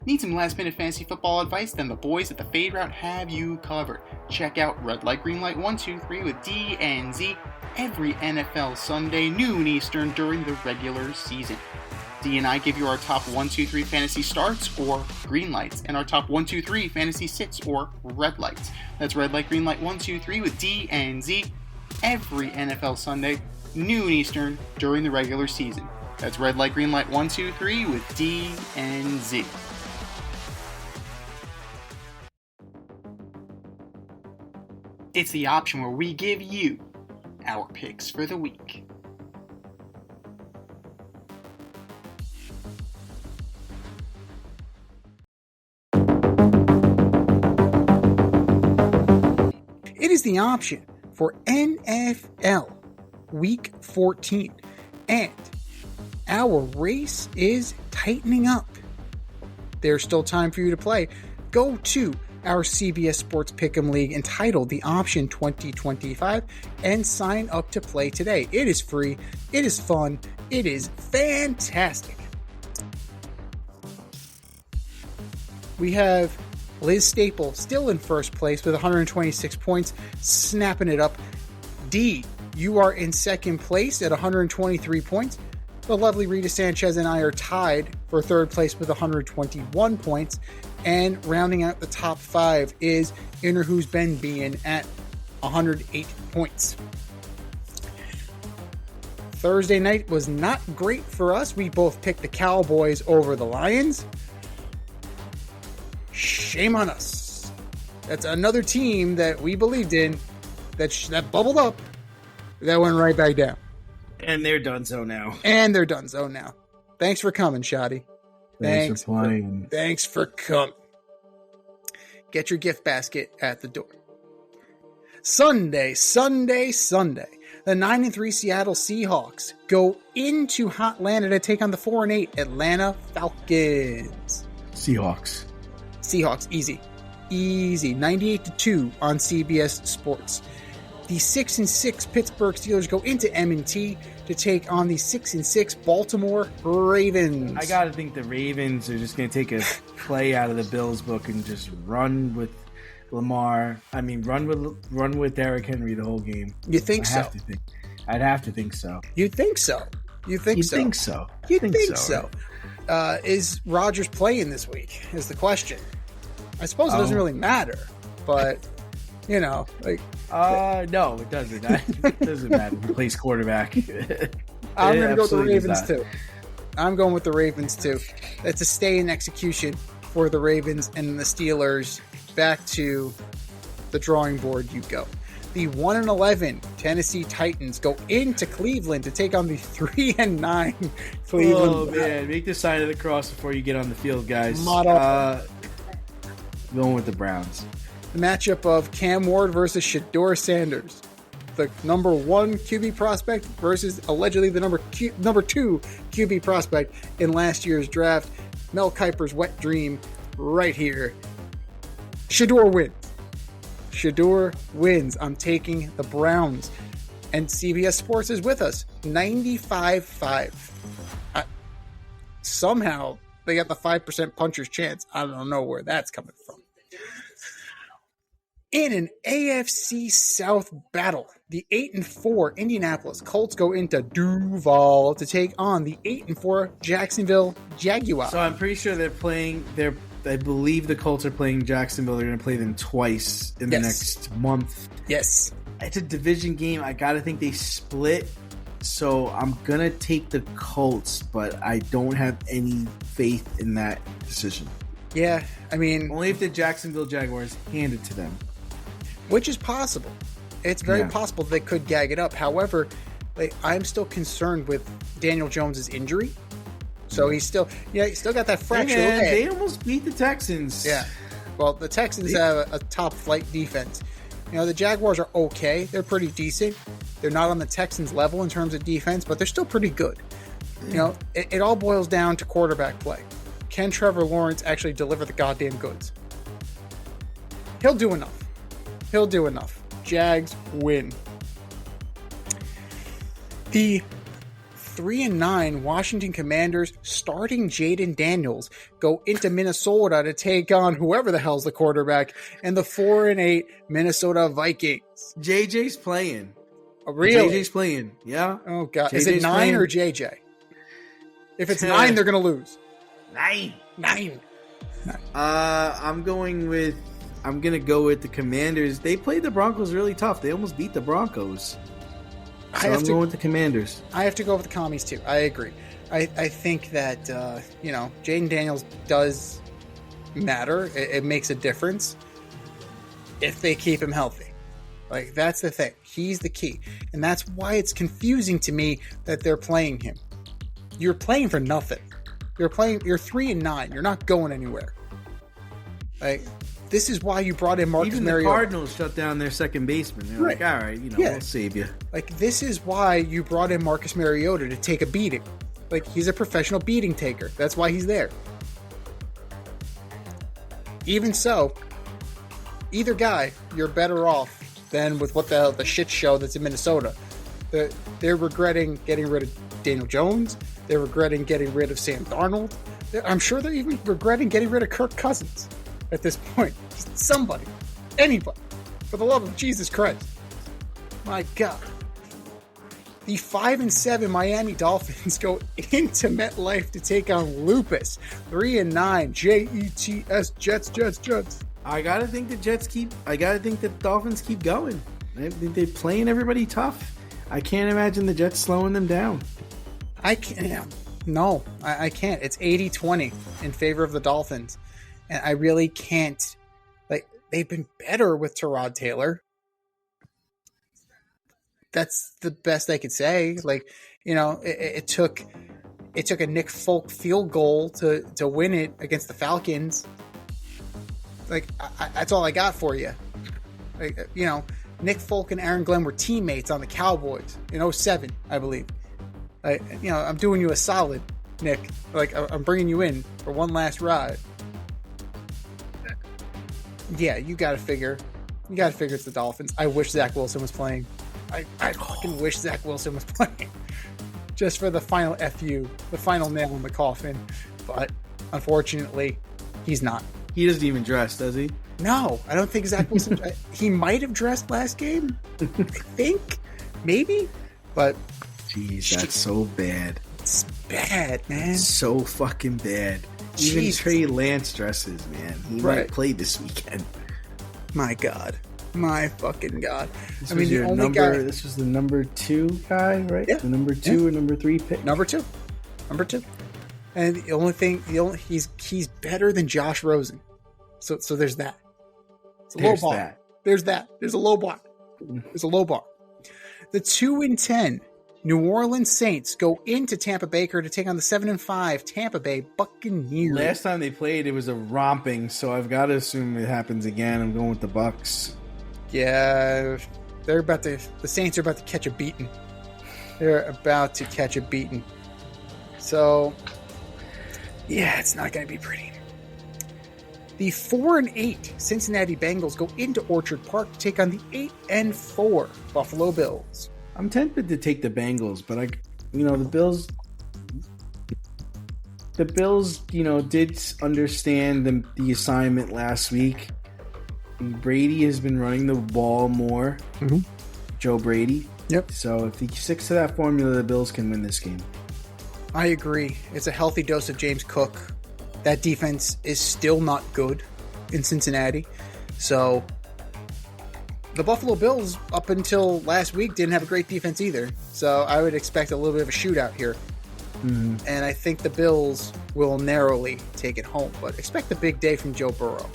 Need some last minute fantasy football advice? Then the boys at the Fade Route have you covered. Check out Red Light, Green Light 123 with D and Z every NFL Sunday, noon Eastern during the regular season. D and I give you our top 1, 2, 3 fantasy starts or green lights, and our top 1, 2, 3 fantasy sits or red lights. That's Red Light, Green Light 123 with D and Z every NFL Sunday, noon Eastern during the regular season. That's Red Light, Green Light 123 with D and Z. It's the option where we give you our picks for the week. It is the option for NFL Week 14, and our race is tightening up. There's still time for you to play. Go to our CBS Sports Pick'em League entitled The Option 2025 and sign up to play today. It is free, it is fun, it is fantastic. We have Liz Staple still in first place with 126 points, snapping it up. D, you are in second place at 123 points. The lovely Rita Sanchez and I are tied for third place with 121 points. And rounding out the top 5 is Inner Who's Ben Bean at 108 points. Thursday night was not great for us. We both picked the Cowboys over the Lions. Shame on us. That's another team that we believed in that bubbled up that went right back down. And they're donezo now. Thanks for coming, Shoddy. Thanks for playing. Thanks for coming. Get your gift basket at the door. Sunday. The 9-3 Seattle Seahawks go into Hotlanta to take on the 4-8 Atlanta Falcons. Seahawks, easy. 98-2 on CBS Sports. The 6-6 Pittsburgh Steelers go into M&T to take on the 6-6 Baltimore Ravens. I gotta think the Ravens are just gonna take a play out of the Bills book and just run with Lamar. I mean, run with Derrick Henry the whole game. You think so? I'd have to think so. You'd think so. You'd think so. Is Rodgers playing this week? Is the question. I suppose it doesn't really matter, but you know, like. No, it doesn't. It doesn't matter. He plays quarterback. I'm going to go with the Ravens too. I'm going with the Ravens too. It's a stay in execution for the Ravens, and the Steelers back to the drawing board you go. The 1-11 Tennessee Titans go into Cleveland to take on the 3-9 Cleveland. Oh man, make the sign of the cross before you get on the field, guys. Going with the Browns. The matchup of Cam Ward versus Shedeur Sanders. The number 1 QB prospect versus allegedly the number 2 QB prospect in last year's draft. Mel Kiper's wet dream right here. Shedeur wins. I'm taking the Browns. And CBS Sports is with us. 95-5. Somehow they got the 5% puncher's chance. I don't know where that's coming from. In an AFC South battle, the 8-4 Indianapolis Colts go into Duval to take on the 8-4 Jacksonville Jaguars. So I'm pretty sure I believe the Colts are playing Jacksonville. They're going to play them twice in the next month. Yes. It's a division game. I got to think they split. So I'm going to take the Colts, but I don't have any faith in that decision. Yeah, I mean... Only if the Jacksonville Jaguars hand it to them. Which is possible. It's very possible they could gag it up. However, I'm still concerned with Daniel Jones' injury. So he's still got that fractured leg. They almost beat the Texans. Yeah. Well, the Texans have a top flight defense. You know, the Jaguars are okay. They're pretty decent. They're not on the Texans level in terms of defense, but they're still pretty good. You know, it all boils down to quarterback play. Can Trevor Lawrence actually deliver the goddamn goods? He'll do enough. Jags win. The 3-9 Washington Commanders starting Jaden Daniels go into Minnesota to take on whoever the hell's the quarterback, and the 4-8 Minnesota Vikings. JJ's playing. Oh, really? JJ's playing. Yeah. Oh god. JJ's Is it 9 playing. or JJ? If it's 9, they're going to lose. 9. 9. I'm going to go with the Commanders. They played the Broncos really tough. They almost beat the Broncos. So I'm going with the Commanders. I have to go with the Commies too. I agree. I think that, Jaden Daniels does matter. It makes a difference if they keep him healthy. Like, that's the thing. He's the key. And that's why it's confusing to me that they're playing him. You're playing for nothing. You're 3-9. You're not going anywhere. Like, this is why you brought in Marcus Mariota. Even the Cardinals shut down their second baseman. They're like, all right, we'll save you. Like, this is why you brought in Marcus Mariota to take a beating. Like, he's a professional beating taker. That's why he's there. Even so, either guy, you're better off than with what the shit show that's in Minnesota. They're regretting getting rid of Daniel Jones. They're regretting getting rid of Sam Darnold. I'm sure they're even regretting getting rid of Kirk Cousins at this point. Just somebody. Anybody. For the love of Jesus Christ. My God. The 5-7 Miami Dolphins go into MetLife to take on Lupus. 3-9 Jets. I gotta think the Dolphins keep going. They're playing everybody tough. I can't imagine the Jets slowing them down. I can't. No, I can't. It's 80-20 in favor of the Dolphins. And I really can't. Like, they've been better with Tyrod Taylor. That's the best I could say. Like, it took a Nick Folk field goal to win it against the Falcons. Like, that's all I got for you. Like, Nick Folk and Aaron Glenn were teammates on the Cowboys in 2007, I believe. I'm doing you a solid, Nick. Like, I'm bringing you in for one last ride. Yeah, you got to figure it's the Dolphins. I wish Zach Wilson was playing. I fucking wish Zach Wilson was playing. Just for the final FU, the final nail in the coffin. But unfortunately, he's not. He doesn't even dress, does he? No, I don't think Zach Wilson. He might have dressed last game. I think. Maybe. But. Jeez, that's so bad. It's bad, man. It's so fucking bad. Even Jesus. Trey Lance dresses, man. He might play this weekend. My God. My fucking God. This was the number 2 guy, right? Yeah. The number 2 or number 3 pick? Number two. And he's better than Josh Rosen. So there's that. It's a low bar. There's that. There's a low bar. There's a low bar. The 2-10 New Orleans Saints go into Tampa Baker to take on the 7-5 Tampa Bay Buccaneers. Last time they played, it was a romping, so I've got to assume it happens again. I'm going with the Bucs. Yeah, the Saints are about to catch a beating. So, yeah, it's not going to be pretty. The 4-8 Cincinnati Bengals go into Orchard Park to take on the 8-4 Buffalo Bills. I'm tempted to take the Bengals, but the Bills. The Bills, did understand the assignment last week. Brady has been running the ball more. Mm-hmm. Joe Brady. Yep. So if he sticks to that formula, the Bills can win this game. I agree. It's a healthy dose of James Cook. That defense is still not good in Cincinnati. So the Buffalo Bills, up until last week, didn't have a great defense either. So I would expect a little bit of a shootout here. Mm-hmm. And I think the Bills will narrowly take it home. But expect a big day from Joe Burrow.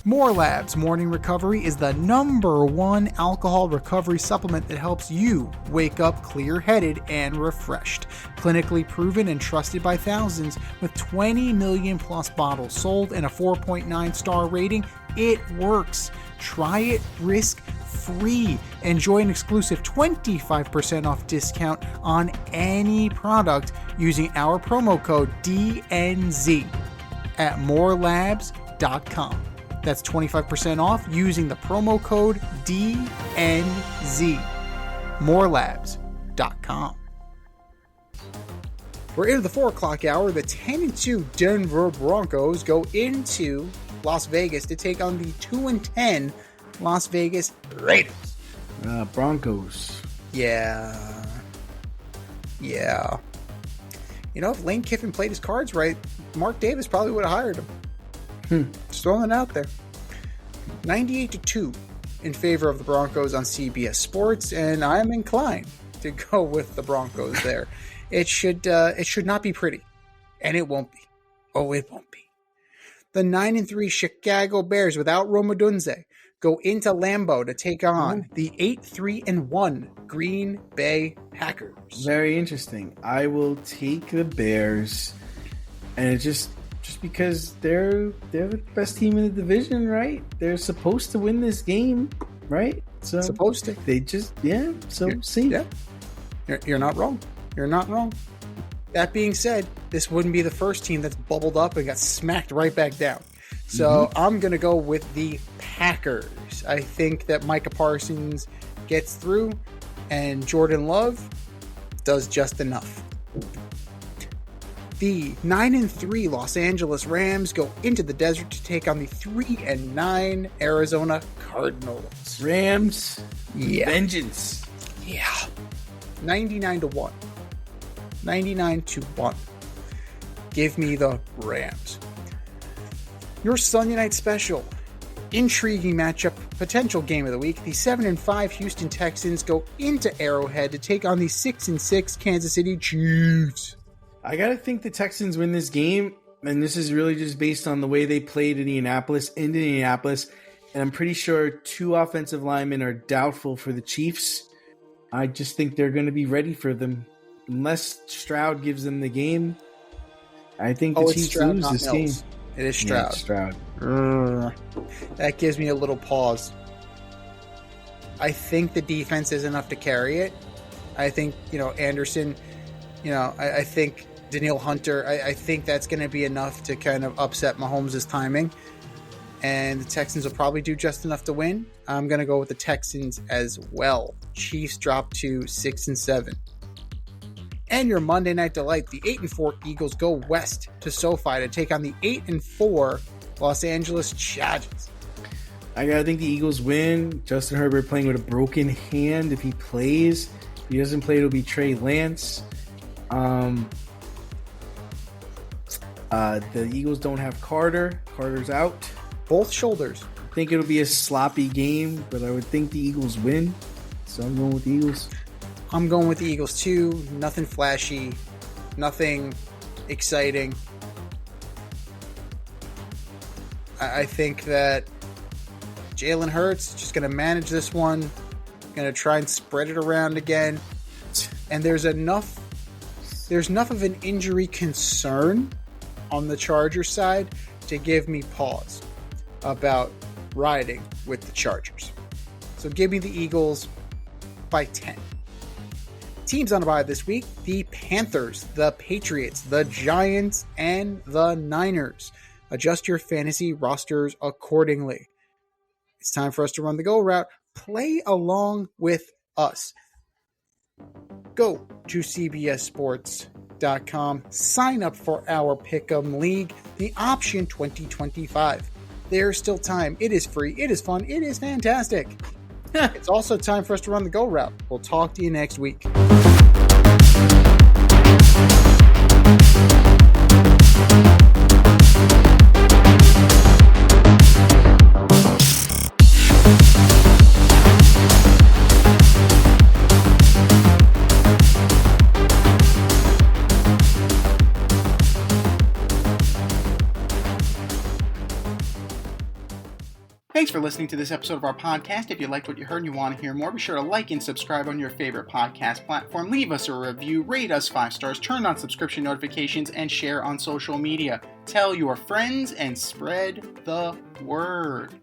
More Labs Morning Recovery is the #1 alcohol recovery supplement that helps you wake up clear-headed and refreshed. Clinically proven and trusted by thousands, with 20 million plus bottles sold and a 4.9 star rating, it works. Try it risk-free. Enjoy an exclusive 25% off discount on any product using our promo code DNZ at morelabs.com. That's 25% off using the promo code DNZ. morelabs.com. We're into the 4 o'clock hour. The 10-2 Denver Broncos go into Las Vegas to take on the 2-10 Las Vegas Raiders. Broncos. Yeah. You know, if Lane Kiffin played his cards right, Mark Davis probably would have hired him. Just throwing it out there. 98-2 in favor of the Broncos on CBS Sports, and I'm inclined to go with the Broncos there. It should not be pretty, and it won't be. Oh, it won't be. The 9-3 Chicago Bears without Rome Odunze go into Lambeau to take on the 8-3-1 Green Bay Packers. Very interesting. I will take the Bears, and it's just because they're the best team in the division, right? They're supposed to win this game, right? So supposed to. They just see. Yeah. You're not wrong. You're not wrong. That being said, this wouldn't be the first team that's bubbled up and got smacked right back down. So I'm going to go with the Packers. I think that Micah Parsons gets through and Jordan Love does just enough. The 9-3 Los Angeles Rams go into the desert to take on the 3-9 Arizona Cardinals. Rams. Yeah. Vengeance. Yeah. 99-1. 99-1. Give me the Rams. Your Sunday night special. Intriguing matchup, potential game of the week. The 7-5 Houston Texans go into Arrowhead to take on the 6-6 Kansas City Chiefs. I gotta think the Texans win this game, and this is really just based on the way they played in Indianapolis, and I'm pretty sure 2 offensive linemen are doubtful for the Chiefs. I just think they're going to be ready for them. Unless Stroud gives them the game, I think the Chiefs Stroud, lose this Mills. game. It is Stroud. Yeah, Stroud. That gives me a little pause. I think the defense is enough to carry it. I think, Anderson, I think Danielle Hunter, I think that's going to be enough to kind of upset Mahomes' timing. And the Texans will probably do just enough to win. I'm going to go with the Texans as well. Chiefs drop to 6-7. And your Monday Night Delight, the 8-4 Eagles go west to SoFi to take on the 8-4 Los Angeles Chargers. I gotta think the Eagles win. Justin Herbert playing with a broken hand. If he plays, if he doesn't play, it'll be Trey Lance. The Eagles don't have Carter. Carter's out. Both shoulders. I think it'll be a sloppy game, but I would think the Eagles win. So I'm going with the Eagles. I'm going with the Eagles too. Nothing flashy. Nothing exciting. I think that Jalen Hurts just going to manage this one. Going to try and spread it around again. And there's enough of an injury concern on the Chargers side to give me pause about riding with the Chargers. So give me the Eagles by 10. Teams on a bye this week: the Panthers, the Patriots, the Giants, and the Niners. Adjust your fantasy rosters accordingly. It's time for us to run the go route. Play along with us. Go to cbssports.com. Sign up for our Pick'em League, the Option 2025. There's still time. It is free. It is fun. It is fantastic. It's also time for us to run the go route. We'll talk to you next week. Thanks for listening to this episode of our podcast. If you liked what you heard and you want to hear more, be sure to like and subscribe on your favorite podcast platform. Leave us a review, rate us 5 stars, turn on subscription notifications, and share on social media. Tell your friends and spread the word.